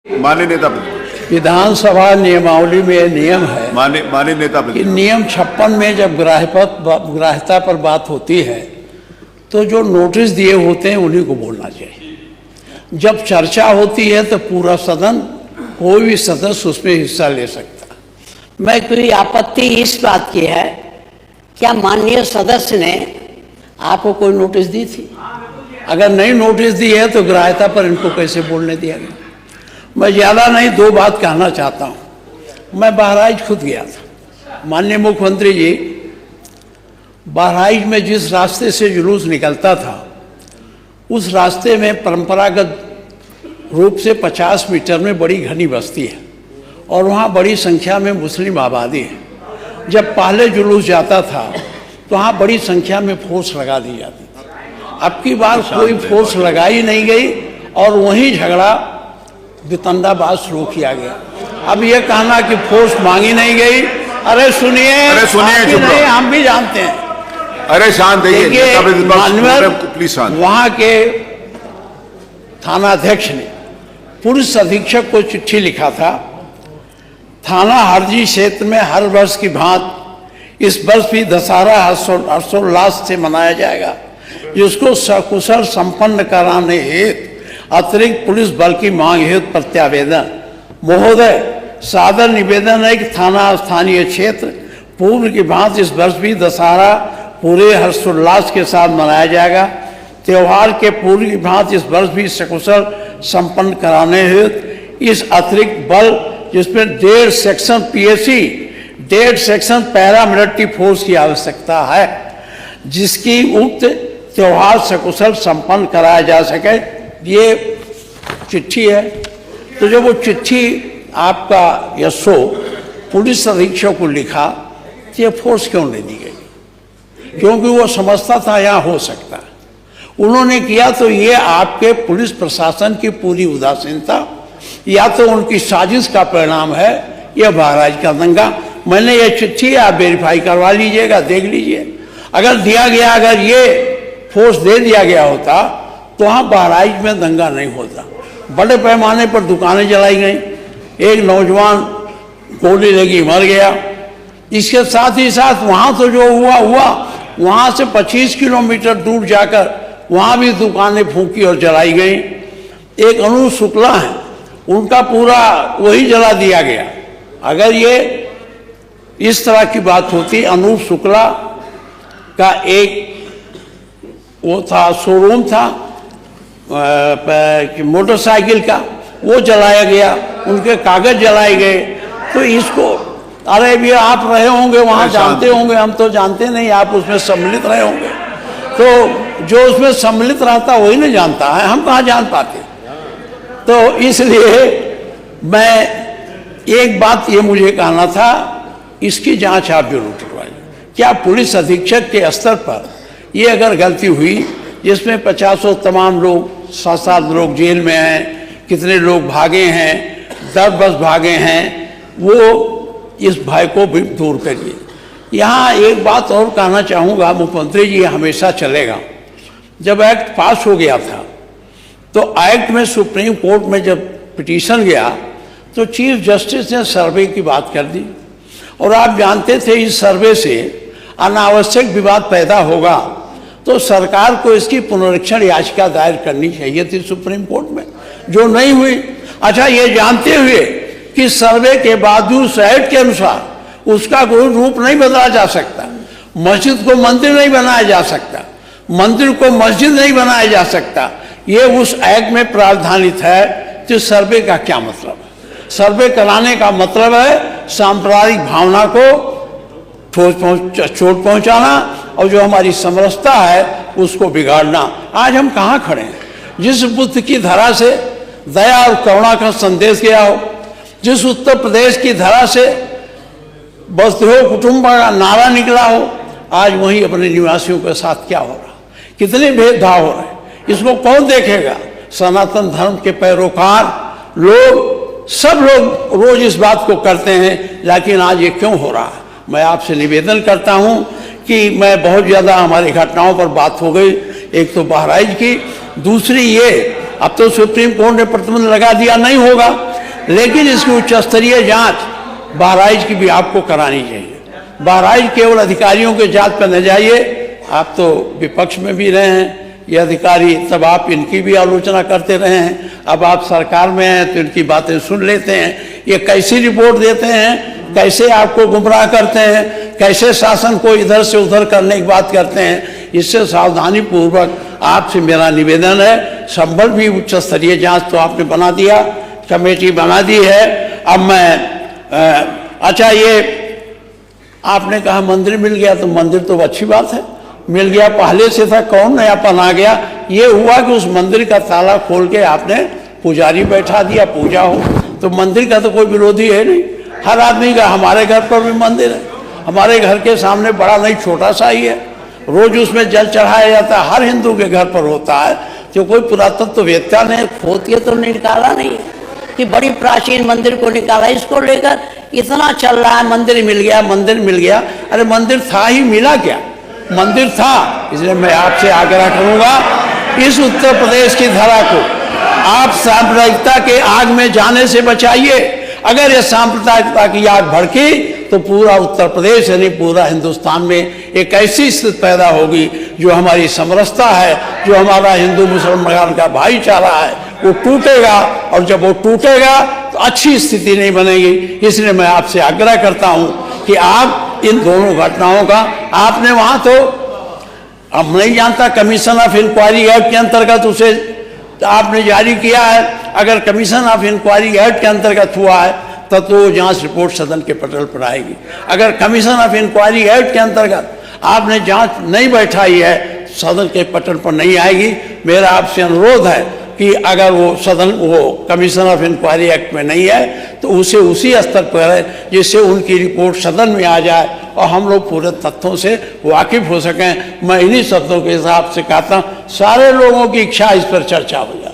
माननीय नेता विधानसभा नियमावली में यह नियम है माननीय नेता कि नियम 56 में जब ग्राह्यता पर बात होती है तो जो नोटिस दिए होते हैं उन्हीं को बोलना चाहिए। जब चर्चा होती है तो पूरा सदन, कोई भी सदस्य उसमें हिस्सा ले सकता है। मैं कोई आपत्ति इस बात की है, क्या माननीय सदस्य ने आपको कोई नोटिस दी थी? अगर नहीं नोटिस दी है तो ग्राह्यता पर इनको कैसे बोलने दिया गया? मैं ज़्यादा नहीं, दो बात कहना चाहता हूँ। मैं बहराइच खुद गया था। माननीय मुख्यमंत्री जी, बहराइच में जिस रास्ते से जुलूस निकलता था उस रास्ते में परंपरागत रूप से 50 मीटर में बड़ी घनी बस्ती है और वहाँ बड़ी संख्या में मुस्लिम आबादी है। जब पहले जुलूस जाता था तो वहाँ बड़ी संख्या में फोर्स लगा दी जाती थी। अब की बार कोई फोर्स लगाई नहीं गई और वहीं झगड़ा वितंडाबाज शुरू किया गया। अब ये कहना कि फोर्स मांगी नहीं गई, अरे सुनिए चुप रहो। हम भी जानते हैं। अरे शांत देखिए, मानवर प्लीज शांत। वहाँ के थानाध्यक्ष ने पुलिस अधीक्षक को चिट्ठी लिखा था। थाना हरजी क्षेत्र में हर वर्ष की भांति इस वर्ष भी दशहरा हर्षोल्लास से मनाया जाएगा, जिसको सकुशल संपन्न कराने हेतु अतिरिक्त पुलिस बल की मांग हेतु प्रत्यावेदन। महोदय, सादर निवेदन है कि थाना स्थानीय क्षेत्र पूर्व की भांति इस वर्ष भी दशहरा पूरे हर्षोल्लास के साथ मनाया जाएगा। त्यौहार के पूर्व की भांति इस वर्ष भी सकुशल संपन्न कराने हेतु इस अतिरिक्त बल, जिसमें 1.5 section PAC, 1.5 section paramilitary force की आवश्यकता है, जिसकी उक्त त्यौहार सकुशल संपन्न कराया जा सके। ये चिट्ठी है। तो जब वो चिट्ठी आपका यशो पुलिस अधीक्षक को लिखा तो ये फोर्स क्यों नहीं दी गई? क्योंकि वो समझता था यहाँ हो सकता है। उन्होंने किया तो ये आपके पुलिस प्रशासन की पूरी उदासीनता या तो उनकी साजिश का परिणाम है, यह बहराइच का दंगा। मैंने ये चिट्ठी आप वेरीफाई करवा लीजिएगा, देख लीजिए। अगर दिया गया, अगर ये फोर्स दे दिया गया होता तो वहाँ बहराइच में दंगा नहीं होता। बड़े पैमाने पर दुकानें जलाई गई, एक नौजवान गोली लगी मर गया। इसके साथ ही साथ वहाँ तो जो हुआ वहाँ से 25 किलोमीटर दूर जाकर वहाँ भी दुकानें फूंकी और जलाई गई। एक अनूप शुक्ला है, उनका पूरा वही जला दिया गया। अगर ये इस तरह की बात होती, अनूप शुक्ला का एक वो था, शोरूम था मोटरसाइकिल का, वो जलाया गया, उनके कागज जलाए गए। तो इसको, अरे भी आप रहे होंगे वहाँ, जानते होंगे, हम तो जानते नहीं, आप उसमें सम्मिलित रहे होंगे। तो जो उसमें सम्मिलित रहता वही नहीं जानता है, हम कहाँ जान पाते। तो इसलिए मैं एक बात ये मुझे कहना था, इसकी जांच आप जरूर करवाइए। क्या पुलिस अधीक्षक के स्तर पर ये अगर गलती हुई, जिसमें 50 तमाम लोग, 7 लोग जेल में हैं, कितने लोग भागे हैं, 10 भागे हैं, वो इस भय को भी दूर करिए। यहाँ एक बात और कहना चाहूँगा, मुख्यमंत्री जी हमेशा चलेगा। जब एक्ट पास हो गया था तो एक्ट में सुप्रीम कोर्ट में जब पिटीशन गया तो चीफ जस्टिस ने सर्वे की बात कर दी। और आप जानते थे इस सर्वे से अनावश्यक विवाद पैदा होगा, तो सरकार को इसकी पुनरीक्षण याचिका दायर करनी चाहिए थी सुप्रीम कोर्ट में, जो नहीं हुई। अच्छा, ये जानते हुए कि सर्वे के बावजूद एक्ट के अनुसार उसका कोई रूप नहीं बदला जा सकता, मस्जिद को मंदिर नहीं बनाया जा सकता, मंदिर को मस्जिद नहीं बनाया जा सकता, ये उस एक्ट में प्रावधानित है। तो सर्वे का क्या मतलब है? सर्वे कराने का मतलब है सांप्रदायिक भावना को चोट पहुंचाना और जो हमारी समरसता है उसको बिगाड़ना। आज हम कहाँ खड़े हैं? जिस बुद्ध की धरा से दया और करुणा का संदेश गया हो, जिस उत्तर प्रदेश की धरा से वसुधैव कुटुंबकम का नारा निकला हो, आज वहीं अपने निवासियों के साथ क्या हो रहा, कितने भेदभाव हो रहे हैं, इसको कौन देखेगा? सनातन धर्म के पैरोकार लोग, सब लोग रोज इस बात को करते हैं, लेकिन आज ये क्यों हो रहा है? मैं आपसे निवेदन करता हूं कि मैं बहुत ज़्यादा हमारी घटनाओं पर बात हो गई, एक तो बहराइच की, दूसरी ये अब तो सुप्रीम कोर्ट ने प्रतिबंध लगा दिया, नहीं होगा, लेकिन इसकी उच्च स्तरीय जांच बहराइच की भी आपको करानी चाहिए। बहराइच केवल अधिकारियों के जांच पर न जाइए, आप तो विपक्ष में भी रहे हैं, ये अधिकारी, तब आप इनकी भी आलोचना करते रहे हैं, अब आप सरकार में हैं तो इनकी बातें सुन लेते हैं। ये कैसी रिपोर्ट देते हैं, कैसे आपको गुमराह करते हैं, कैसे शासन को इधर से उधर करने की बात करते हैं। इससे सावधानी पूर्वक आपसे मेरा निवेदन है। संभल भी उच्च स्तरीय जांच तो आपने बना दिया, कमेटी बना दी है। अब मैं अच्छा, ये आपने कहा मंदिर मिल गया, तो मंदिर तो अच्छी बात है, मिल गया, पहले से था, कौन नयापन आ गया। ये हुआ कि उस मंदिर का ताला खोल के आपने पुजारी बैठा दिया, पूजा हो, तो मंदिर का तो कोई विरोधी है नहीं। हर आदमी का, हमारे घर पर भी मंदिर है, हमारे घर के सामने बड़ा नहीं छोटा सा ही है, रोज उसमें जल चढ़ाया जाता है, हर हिंदू के घर पर होता है। तो कोई पुरातत्ववेत्ता ने खोद के तो निकाला नहीं है कि बड़ी प्राचीन मंदिर को निकाला। इसको लेकर इतना चल रहा है, मंदिर मिल गया, मंदिर मिल गया। अरे मंदिर था ही, मिला क्या? मंदिर था। इसलिए मैं आपसे आग्रह करूंगा, इस उत्तर प्रदेश की धरा को आप सांप्रदायिकता के आग में जाने से बचाइए। अगर ये सांप्रदायिकता की आग भड़की तो पूरा उत्तर प्रदेश यानी पूरा हिंदुस्तान में एक ऐसी स्थिति पैदा होगी जो हमारी समरसता है, जो हमारा हिंदू मुसलमान का भाईचारा है, वो टूटेगा। और जब वो टूटेगा तो अच्छी स्थिति नहीं बनेगी। इसलिए मैं आपसे आग्रह करता हूं कि आप इन दोनों घटनाओं का, आपने वहां तो, अब नहीं जानता, कमीशन ऑफ इंक्वायरी एक्ट के अंतर्गत उसे आपने जारी किया है। अगर कमीशन ऑफ इंक्वायरी एक्ट के अंतर्गत हुआ है तब तो जांच रिपोर्ट सदन के पटल पर आएगी। अगर कमीशन ऑफ इंक्वायरी एक्ट के अंतर्गत आपने जांच नहीं बैठाई है, सदन के पटल पर नहीं आएगी। मेरा आपसे अनुरोध है कि अगर वो सदन, वो कमीशन ऑफ इंक्वायरी एक्ट में नहीं है तो उसे उसी स्तर पर है जिससे उनकी रिपोर्ट सदन में आ जाए और हम लोग पूरे तथ्यों से वाकिफ हो सकें। मैं इन्हीं शब्दों के हिसाब से कहता हूँ, सारे लोगों की इच्छा इस पर चर्चा हो जाए।